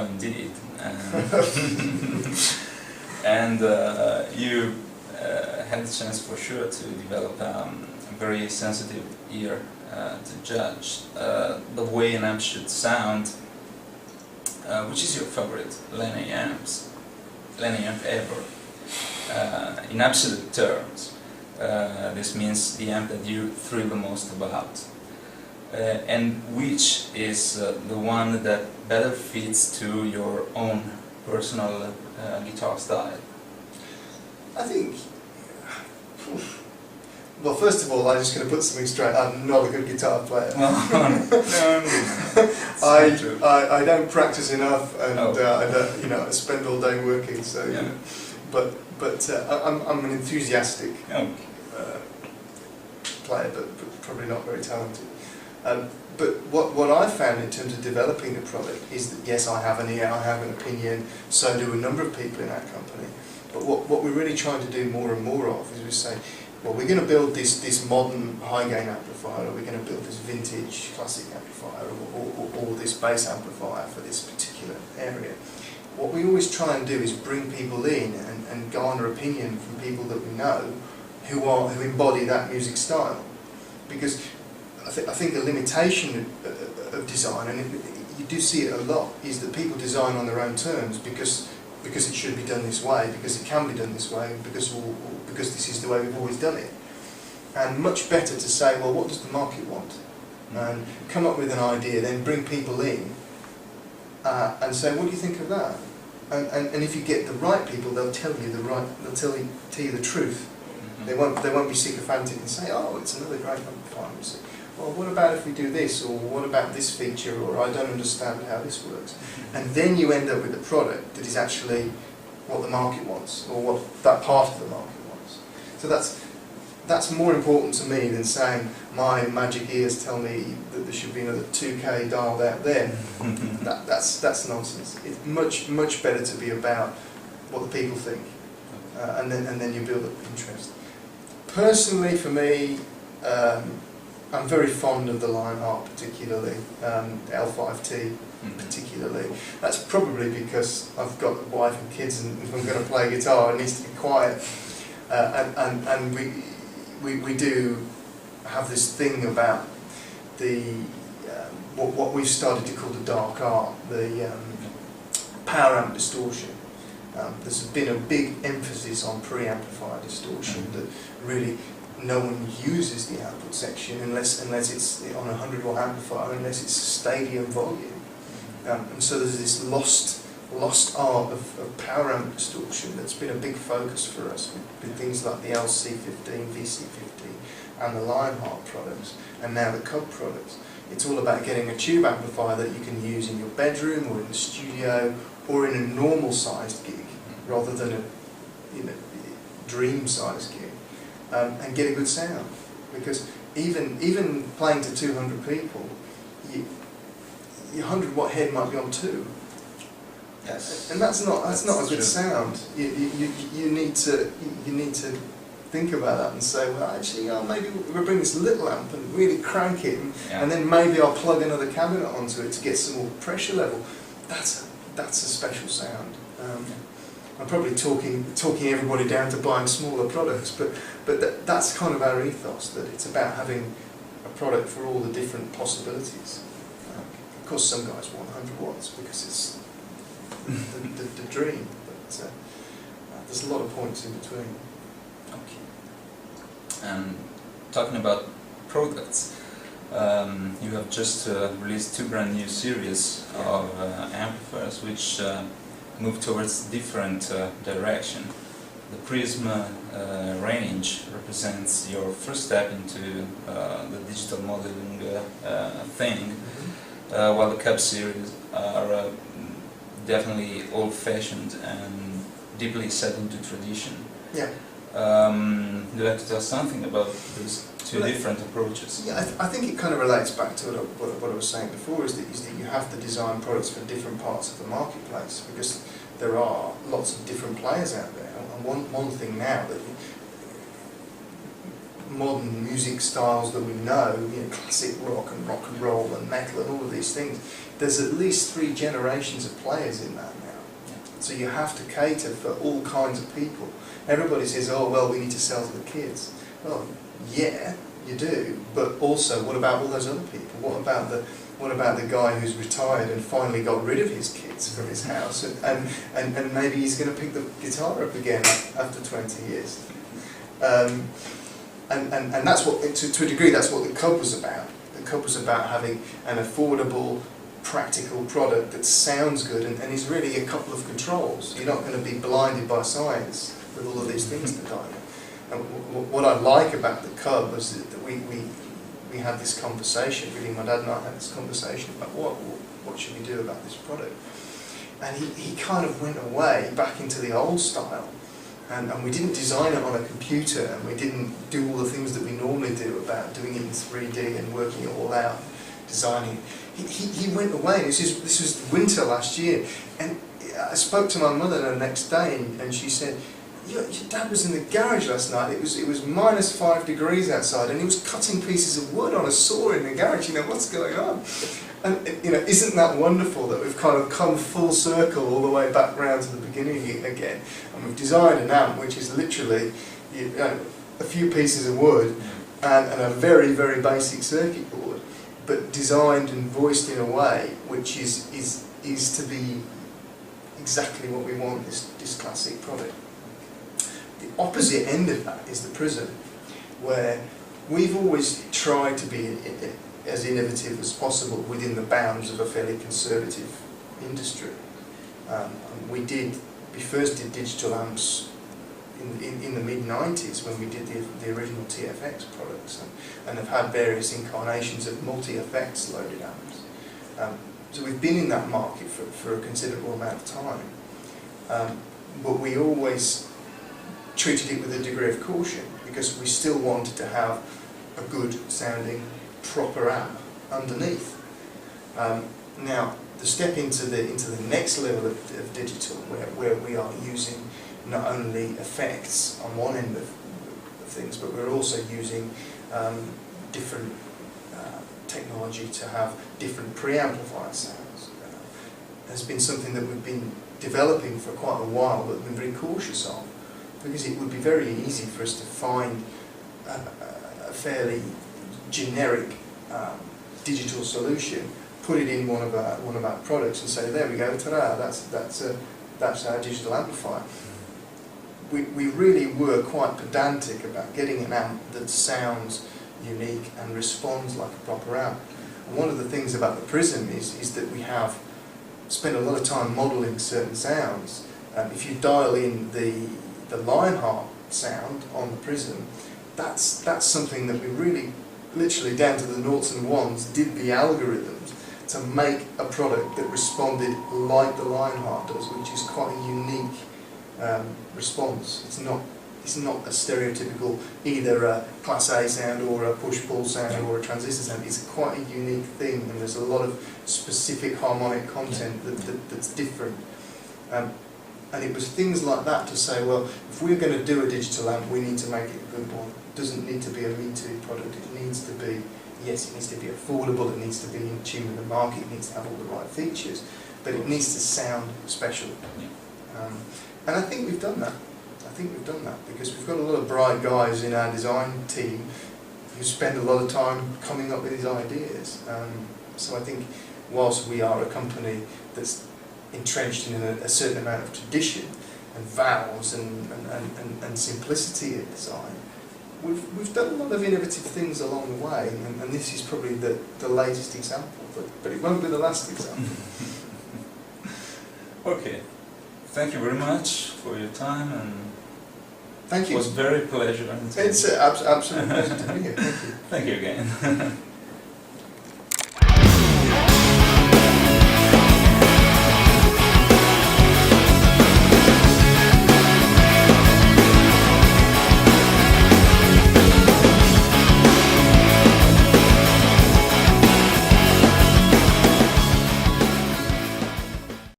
Well, indeed. And you had the chance for sure to develop a very sensitive ear to judge the way an amp should sound. Which is your favorite Laney Amps? Laney Amp ever? In absolute terms. This means the amp that you thrill the most about. And which is the one that better fits to your own personal guitar style? I think, well, first of all, I'm just going to put something straight. I'm not a good guitar player. I don't practice enough, and I don't, I spend all day working. So, yeah. But I'm an enthusiastic player, but probably not very talented. But what I've found in terms of developing the product is that yes, I have an ear, I have an opinion, so do a number of people in our company. But what we're really trying to do more and more of is we say, well, we're going to build this modern high gain amplifier, or we're going to build this vintage classic amplifier, or this bass amplifier for this particular area. What we always try and do is bring people in and garner opinion from people that we know who embody that music style. Because I think the limitation of design, and you do see it a lot, is that people design on their own terms because it should be done this way, because it can be done this way, because this is the way we've always done it. And much better to say, well, what does the market want? And come up with an idea, then bring people in and say, what do you think of that? And if you get the right people, they'll tell you tell you the truth. They won't be sycophantic and say, oh, it's another great amplifier. Well, what about if we do this, or what about this feature, or I don't understand how this works. And then you end up with a product that is actually what the market wants, or what that part of the market wants. So that's more important to me than saying my magic ears tell me that there should be another 2K dialed out there. That's nonsense. It's much better to be about what the people think, and then you build up interest. Personally, for me, I'm very fond of the line harp, particularly the L5T, particularly. That's probably because I've got a wife and kids, and if I'm going to play guitar, it needs to be quiet. And we do have this thing about the what we've started to call the dark art, the power amp distortion. There's been a big emphasis on pre-amplifier distortion that really no one uses the output section unless it's on a 100-watt amplifier, unless it's stadium volume. And so there's this lost art of power amp distortion that's been a big focus for us with things like the LC15, VC15 and the Lionheart products, and now the Cub products. It's all about getting a tube amplifier that you can use in your bedroom or in the studio or in a normal sized gig rather than a dream sized gig, and get a good sound. Because even playing to 200 people, your 100-watt head might be on 2. Yes. And that's not a good sound. You need to think about that and say, well, actually, maybe we'll bring this little amp and really crank it, and then maybe I'll plug another cabinet onto it to get some more pressure level. That's a special sound. I'm probably talking everybody down to buying smaller products, but that's kind of our ethos, that it's about having a product for all the different possibilities. Of course, some guys want 100 watts because it's the dream, but there's a lot of points in between. Okay. And talking about products, you have just released 2 brand new series of amplifiers which move towards different direction. The Prism range represents your first step into the digital modeling thing, while the Cub series are definitely old-fashioned and deeply set into tradition. Yeah. Would you like to tell something about these 2 different approaches? Yeah, I think it kind of relates back to what I was saying before, is that you have to design products for different parts of the marketplace, because there are lots of different players out there. And one thing now that modern music styles that we know, classic rock and roll and metal and all of these things, there's at least 3 generations of players in that now. So you have to cater for all kinds of people. Everybody says, oh well, we need to sell to the kids. Well, yeah, you do, but also what about all those other people? What about the guy who's retired and finally got rid of his kids from his house, and maybe he's going to pick the guitar up again after 20 years? And that's what, to a degree, that's what the Cub was about. The Cub was about having an affordable, practical product that sounds good and is really a couple of controls. You're not going to be blinded by science with all of these things to dial. And what I like about the Cub was that we had this conversation, really, my dad and I had this conversation about what should we do about this product. And he kind of went away back into the old style. And we didn't design it on a computer, and we didn't do all the things that we normally do about doing it in 3D and working it all out, designing it. He went away. This was winter last year, and I spoke to my mother the next day, and she said, your dad was in the garage last night. It was -5 degrees outside, and he was cutting pieces of wood on a saw in the garage. What's going on? And isn't that wonderful that we've kind of come full circle all the way back round to the beginning again, and we've designed an amp which is literally a few pieces of wood and a very, very basic circuit board, but designed and voiced in a way which is to be exactly what we want, this classic product. The opposite end of that is the Prism, where we've always tried to be as innovative as possible within the bounds of a fairly conservative industry. We first did digital amps in the mid-90s when we did the original TFX products, and have had various incarnations of multi-effects loaded amps. So we've been in that market for a considerable amount of time, but we always treated it with a degree of caution, because we still wanted to have a good sounding proper amp underneath. Now the step into the next level of digital, where we are using not only effects on one end of things, but we're also using different technology to have different preamplifier sounds, has been something that we've been developing for quite a while, but been very cautious of, because it would be very easy for us to find a fairly generic digital solution, put it in one of our products, and say, there we go, ta-da, that's our digital amplifier. We really were quite pedantic about getting an amp that sounds unique and responds like a proper amp. And one of the things about the Prism is that we have spent a lot of time modelling certain sounds. If you dial in the Lionheart sound on the Prism, that's something that we really, literally down to the noughts and ones, did the algorithms to make a product that responded like the Lionheart does, which is quite a unique response. It's not a stereotypical either a Class A sound or a push-pull sound or a transistor sound. It's quite a unique thing, and there's a lot of specific harmonic content that's different. And it was things like that to say, well, if we're going to do a digital amp, we need to make it a good one. It doesn't need to be a me-too product. It needs to be, yes, it needs to be affordable, it needs to be in tune with the market, it needs to have all the right features, but it needs to sound special. And I think we've done that. Because we've got a lot of bright guys in our design team who spend a lot of time coming up with these ideas. So I think whilst we are a company that's entrenched in a certain amount of tradition and vows and simplicity in design, we've done a lot of innovative things along the way, and this is probably the latest example, but it won't be the last example. Okay, thank you very much for your time, and thank you. It was very pleasure. It's an absolute pleasure to be here. Thank you. Thank you again.